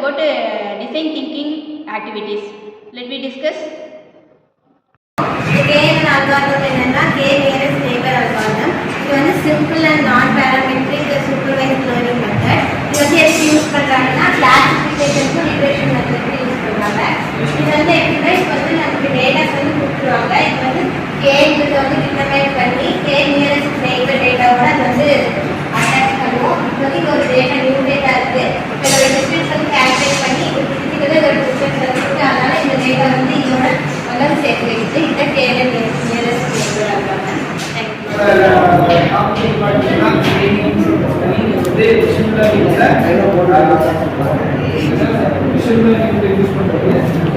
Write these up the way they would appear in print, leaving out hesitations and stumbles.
about design thinking activities. Let me discuss. The KNN algorithm என்னன்னா K nearest neighbor algorithm. இது வந்து simple and non-parametric supervised learning method. இது வந்து எப்படி use பண்றாங்கன்னா கிளாசிஃபிகேஷனுக்கு ரிக்ரெஷன் மெத்தட்க்கு யூஸ் பண்றாங்க. இது வந்து எப்படின்னா இப்போ வந்து நமக்கு டேட்டாஸ் வந்து கொடுத்துருவாங்க. இது வந்து Kன்றதை வந்து டிட்டர்மைன் பண்ணி K nearest neighbor டேட்டாவோட அது வந்து அட்டாச் பண்ணுவோம். இப்போ வந்து இது ஒரு டேட்டா நியூ டேட்டா இருக்கு. இப்போ இதோட டிஸ்டன்ஸ் வந்து கால்குலேட் பண்ணி இதுக்கு இதோட டிஸ்டன்ஸ் இருக்கு. அதனால இந்த டேட்டா வந்து இதோட அதாவது சேர்த்து வைத்து இந்த KNN நியரஸ்ட் நெய்பர் algorithm.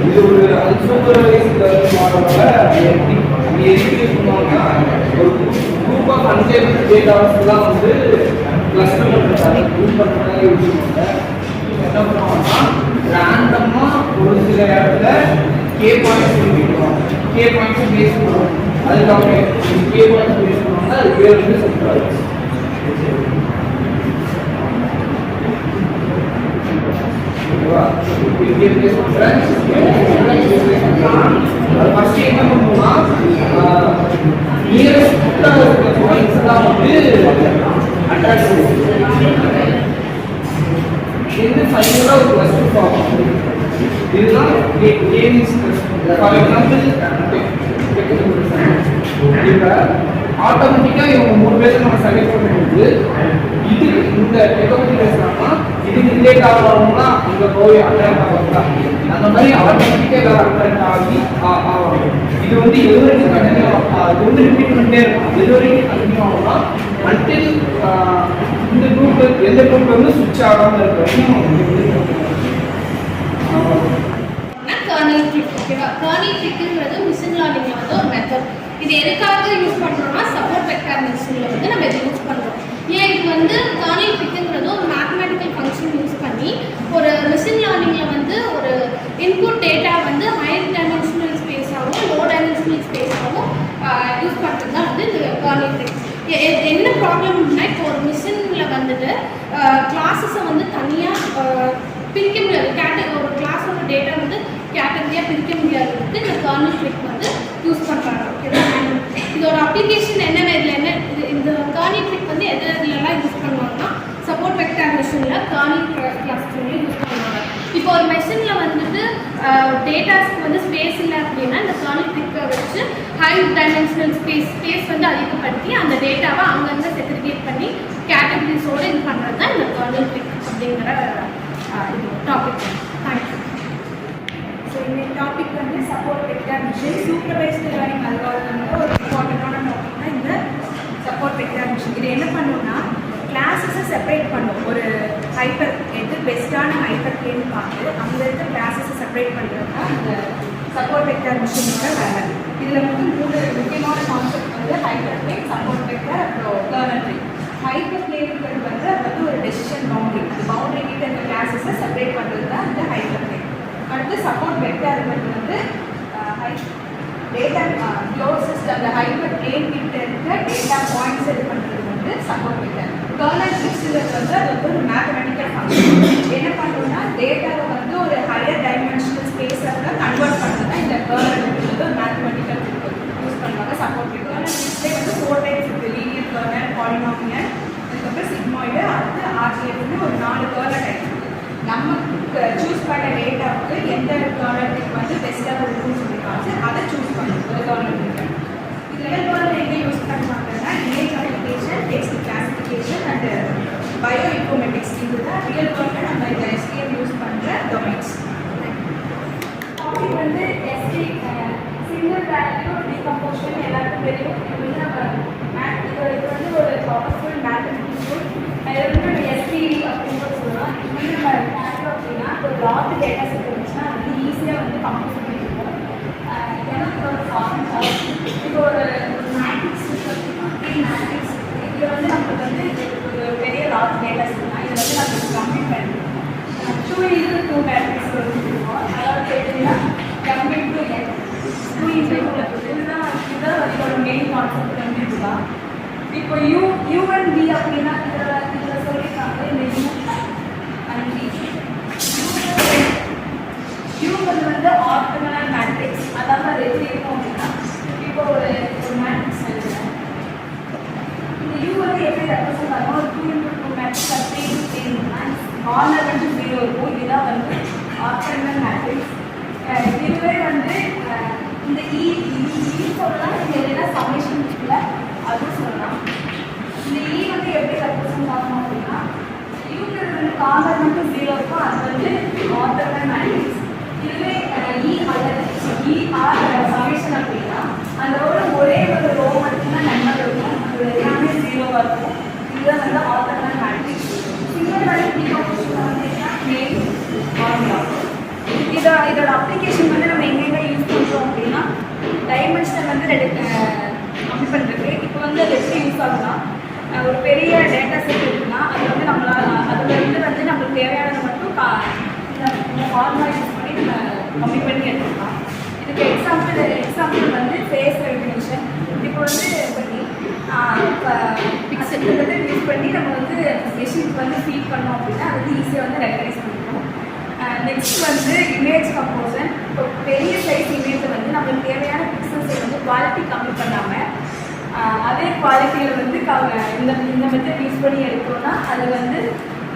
இது ஒரு அன்சூப்பர்வைஸ்ட் ஒரு குரூப் ஆஃப் அன்டேபிள் டேட்டாஸ்லாம் வந்து கிளஸ்டர் பண்ணுறாங்க. குரூப் பண்ணுறதுனால யூஸ் பண்ணுவாங்க. என்ன பண்ணுவாங்கன்னா ரேண்டமாக ஒரு சில இடத்துல கே பாயிண்ட்ஸ் கொடுத்துருவாங்க. கே பாயிண்ட்ஸை பேஸ் பண்ணுவாங்க. அதுக்காக கே பாயிண்ட்ஸ் பேஸ் பண்ணுவாங்க. அது பேர் வந்து சென்ட்ரல். ஓகேவா? இங்கே பேஸ் பண்ணுறேன். அது ஃபஸ்ட்டு என்ன பண்ணுவோம்னா நியரஸ்ட்டாக இருக்கிற பாயிண்ட்ஸ் தான் வந்து அட்ராக்ட் பண்ணுவோம். இது ஃபைனலாக ஒரு கிளஸ்டர் ஃபார்ம் ஆகும். இதுதான் கேமிங்ஸ் கிளஸ்டர். ஃபார் எக்ஸாம்பிள் இப்போ ஆட்டோமேட்டிக்காக இவங்க 3 பேருக்கு நம்ம செலக்ட் பண்ணும்போது இது இந்த டெக்னாலஜி பேசுகிறாங்கன்னா இதுக்கு ரிலேட் ஆகிறவங்கன்னா அங்கே போய் அட்ராக்ட் ஆகுங்களா அந்த மாதிரி ஆட்டோமேட்டிக்காக எல்லாரும் அட்ராக்ட் ஆகி ஆவாங்க. இது வந்து எது வரைக்கும் கண்டினியூ இது வந்து ரிப்பீட் பண்ணிட்டே இருக்கும். எது வரைக்கும் கண்டினியூ ஆகும்னா அன்டில் இந்த குரூப் எந்த குரூப் வந்து சுவிட்ச் ஆகாமல் இருக்கிற கர்னல் ட்ரிக். ஓகேவா? கர்னல் ட்ரிக்ங்கிறது மிஷின் லேர்னிங்ல வந்து ஒரு மெத்தட். இது எதுக்காக யூஸ் பண்றோம்னா சப்போர்ட் வெக்டார் மிஷின்ல வந்து நம்ம இதை யூஸ் பண்றோம். ஏன் இது வந்து கர்னல் ட்ரிக்ங்கிறது ஒரு மேத்தமேட்டிக்கல் ஃபங்க்ஷன் யூஸ் பண்ணி ஒரு மிஷின் லேர்னிங்ல வந்து ஒரு இன்புட் டேட்டா வந்து ஹையர் டைமென்ஷனல் ஸ்பேஸாகவும் லோ டைமென்ஷனல் ஸ்பேஸாகவும் யூஸ் பண்ணுறது தான் வந்து இந்த கர்னல் ட்ரிக். என்ன ப்ராப்ளம்னா இப்போ ஒரு மிஷினில் வந்துட்டு கிளாஸஸை வந்து தனியாக பிரிக்க முடியாது. ஒரு கிளாஸோட டேட்டா வந்து கேட்டகரியாக பிரிக்க முடியாததுக்கு இந்த கர்னல் ட்ரிக் வந்து யூஸ் பண்ணுறாங்க. ஓகேவா? இதோட அப்ளிகேஷன் என்னென்ன இதில் என்ன இந்த கர்னல் ட்ரிக் வந்து எதுலாம் யூஸ் பண்ணுவாங்கன்னா சப்போர்ட் வெக்டார் மிஷினில் கர்னல் கிளஸ்டரில் யூஸ் பண்ணுவாங்க. இப்போ ஒரு மெஷினில் வந்துட்டு டேட்டாஸ்க்கு வந்து ஸ்பேஸ் இல்லை அப்படின்னா இந்த கர்னல் ட்ரிக்கை வச்சு ஹை டைமென்ஷனல் ஸ்பேஸ் வந்து அதிகப்படுத்தி அந்த டேட்டாவை அங்கங்கே செக்ரிகேட் பண்ணி கேட்டகரிஸோடு இது பண்ணுறது தான் இந்த கர்னல் ட்ரிக் அப்படிங்கிற டாபிக். தேங்க்யூ. ஸோ இந்த டாபிக் வந்து support vector machine supervised learning அல்காரிதம்ல ஒரு இம்பார்ட்டண்டான டாபிக் தான் இந்த சப்போர்ட் வெக்டார் மிஷின். இது என்ன பண்ணுன்னா கிளாஸஸை செப்பரேட் பண்ணும். ஒரு ஹைப்பர் எது பெஸ்ட்டான ஹைப்பர் கேன்னு பார்த்து அங்கே இருக்க கிளாஸஸை செப்பரேட் பண்ணுறது தான் இந்த சப்போர்ட் வெக்டார் மிஷினோட வேலை. இதில் வந்து 3 முக்கியமான கான்செப்ட் வந்து ஹைப்பர் பிளேன், சப்போர்ட் வெக்டார், அப்புறம் கர்னல் ட்ரிக். ஹைப்பர் பிளேன்ங்கிறது வந்து அது வந்து ஒரு டெசிஷன் பவுண்டரி. அந்த பவுண்டரி கிட்ட இந்த கிளாஸஸை செப்பரேட் பண்ணுறது தான் இந்த ஹைப்பர் பிளேன். அடுத்து சப்போர்ட் வெக்டார்ங்கிறது வந்து டேட்டா க்ளோசஸ்ட் அந்த ஹைப்பர் பிளேன் கிட்ட இருக்க டேட்டா பாயிண்ட்ஸ் இது பண்ணுறது வந்து சப்போர்ட் வெக்டார். கர்னல் ட்ரிக்ஸுங்கிறது வந்து அது வந்து ஒரு மேத்தமெட்டிக்கல் ஃபங்க்ஷன். என்ன பண்ணுறோம்னா டேட்டாவை வந்து ஒரு ஹையர் டைமென்ஷனல் ஸ்பேஸில் கன்வெர்ட் பண்ணுறது தான் இந்த கர்னல் ட்ரிக் வந்து ஒரு மேத்தமெட்டிக்கல் யூஸ் பண்ணுவாங்க. சப்போர்ட் வெக்டார் கர்னல் ட்ரிக்ஸ்லேயே வந்து 4 டைப்ஸ் இருக்குது. லீனியர் கர்னல், பாலினாமியல், அதுக்கப்புறம் சிக்மாய்டு, அடுத்து ஆர்ஜிஎஃப்னு ஒரு 4 கர்னல் டைப். நம்ம சூஸ் பண்ண டேட்டாவுக்கு எந்த கர்னல் ட்ரிக் வந்து பெஸ்ட்டாக இருக்குன்னு சொல்லி பார்த்து அதை சூஸ் பண்ணுறது ஒரு கர்னல் ட்ரிக். இது ரியல் வேர்ல்டில் எங்கே யூஸ் பண்ணுவாங்கன்னா image application, text classification and bio informatics. இதுதான் ரியல் வேர்ல்டில் நம்ம இந்த STM யூஸ் பண்ணுற டொமைன்ஸ். டாபிக் வந்து சிங்கிள் வேல்யூ டிகம்போசிஷன் எல்லாருக்கும் தெரியும். இது வந்து நம்ம இது வந்து ஒரு பவர்ஃபுல் மேத்தமெட்டிக்ஸ் டூல். இதில் வந்து நம்ம SPD அப்படின்னு கூட சொல்லலாம். இது வந்து நம்ம பார்த்தோம் அப்படின்னா ஒரு லார்ஜ் டேட்டா செட் இருந்துச்சுன்னா அது வந்து ஈஸியாக வந்து கம்ப்யூட் பண்ணியிருக்கோம். எனக்கு ஒரு ஃபார்முலா இப்போ ஒரு மேட்ரிக்ஸ் மேட்ரிக்ஸ் இதில் வந்து நம்மளுக்கு வந்து ஒரு பெரிய லார்ஜ் டேட்டா செட்னா இதை வந்து நம்ம கம்ப்ளீட் பண்ணிருக்கோம். 2 மேட்ரிக்ஸ் வந்துருக்கோம். அதாவது எப்படின்னா M/N 2 இதுதான் இதோட மெயின் கான்செப்ட் வந்துருக்கா. இப்போ U and V அப்படின்னா இதில் சொல்லியிருக்காங்க. இந்த U and V இந்த சொல்லலாம், இந்த இல்லைன்னா சம்மேஷன் இருக்குல்ல அதுவும் சொல்லலாம். இந்த வந்து எப்படி ரெப்ரசன்ட் ஆகணும் அப்படின்னா, யூங்கிறது வந்து காமன் மட்டும் 0 இருக்கும், அது வந்து ஆர்டர் மேட்ரிக்ஸ். இதுவே அல்லது சம்மேஷன் அப்படின்னா அந்த ஒரே ஒரு ரோ மட்டும்தான் நம்பர் இருக்கும், அது எல்லாமே 0-ஆக இருக்கும். இதுதான் வந்து order matrix. Single value decomposition வந்து மெயின் ஃபார்முலா. இதோட அப்ளிகேஷன் வந்து நம்ம எங்கெங்கே யூஸ் பண்ணுறோம் அப்படின்னா, டைமென்ஷன் வந்து கம்மி பண்ணுறது. இப்போ வந்து அது எப்படி யூஸ் ஆகுனா, ஒரு பெரிய டேட்டா செட் இருக்குன்னா அது வந்து அதில் வந்து நம்மளுக்கு தேவையானது மட்டும் இந்த ஃபார்முலா யூஸ் பண்ணி நம்ம கம்மி பண்ணி எடுத்துக்கலாம். இதுக்கு எக்ஸாம்பிள் வந்து ஃபேஸ் ரெகக்னிஷன். இப்போ வந்து பண்ணி பிக்சர் வந்து யூஸ் பண்ணி நம்ம வந்து மெஷினுக்கு வந்து ஃபீட் பண்ணோம் அப்படின்னா அது வந்து ஈஸியாக வந்து ரெகனைஸ் பண்ணிக்கணும். நெக்ஸ்ட் வந்து இமேஜ் கம்போசன். இப்போ பெரிய சைஸ் இமேஜை வந்து நம்மளுக்கு தேவையான பிக்சல்ஸை வந்து குவாலிட்டி கம்மி பண்ணாமல் அதே குவாலிட்டியில் வந்து இந்த மெத்தட் யூஸ் பண்ணி எடுத்தோம்னா அது வந்து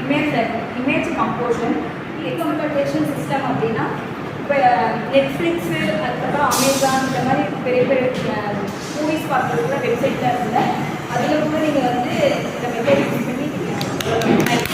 இமேஜ் கம்போசன். கம்யூனிகேஷன் சிஸ்டம் அப்படின்னா இப்போ நெட்ஃப்ளிக்ஸு, அதுக்கப்புறம் அமேசான், இந்த மாதிரி பெரிய பெரிய மூவிஸ் பார்க்குறதுக்குள்ள வெப்சைட்டில் இருக்குல்ல, அதில் கூட நீங்கள் வந்து இந்த மெத்தட் யூஸ் பண்ணி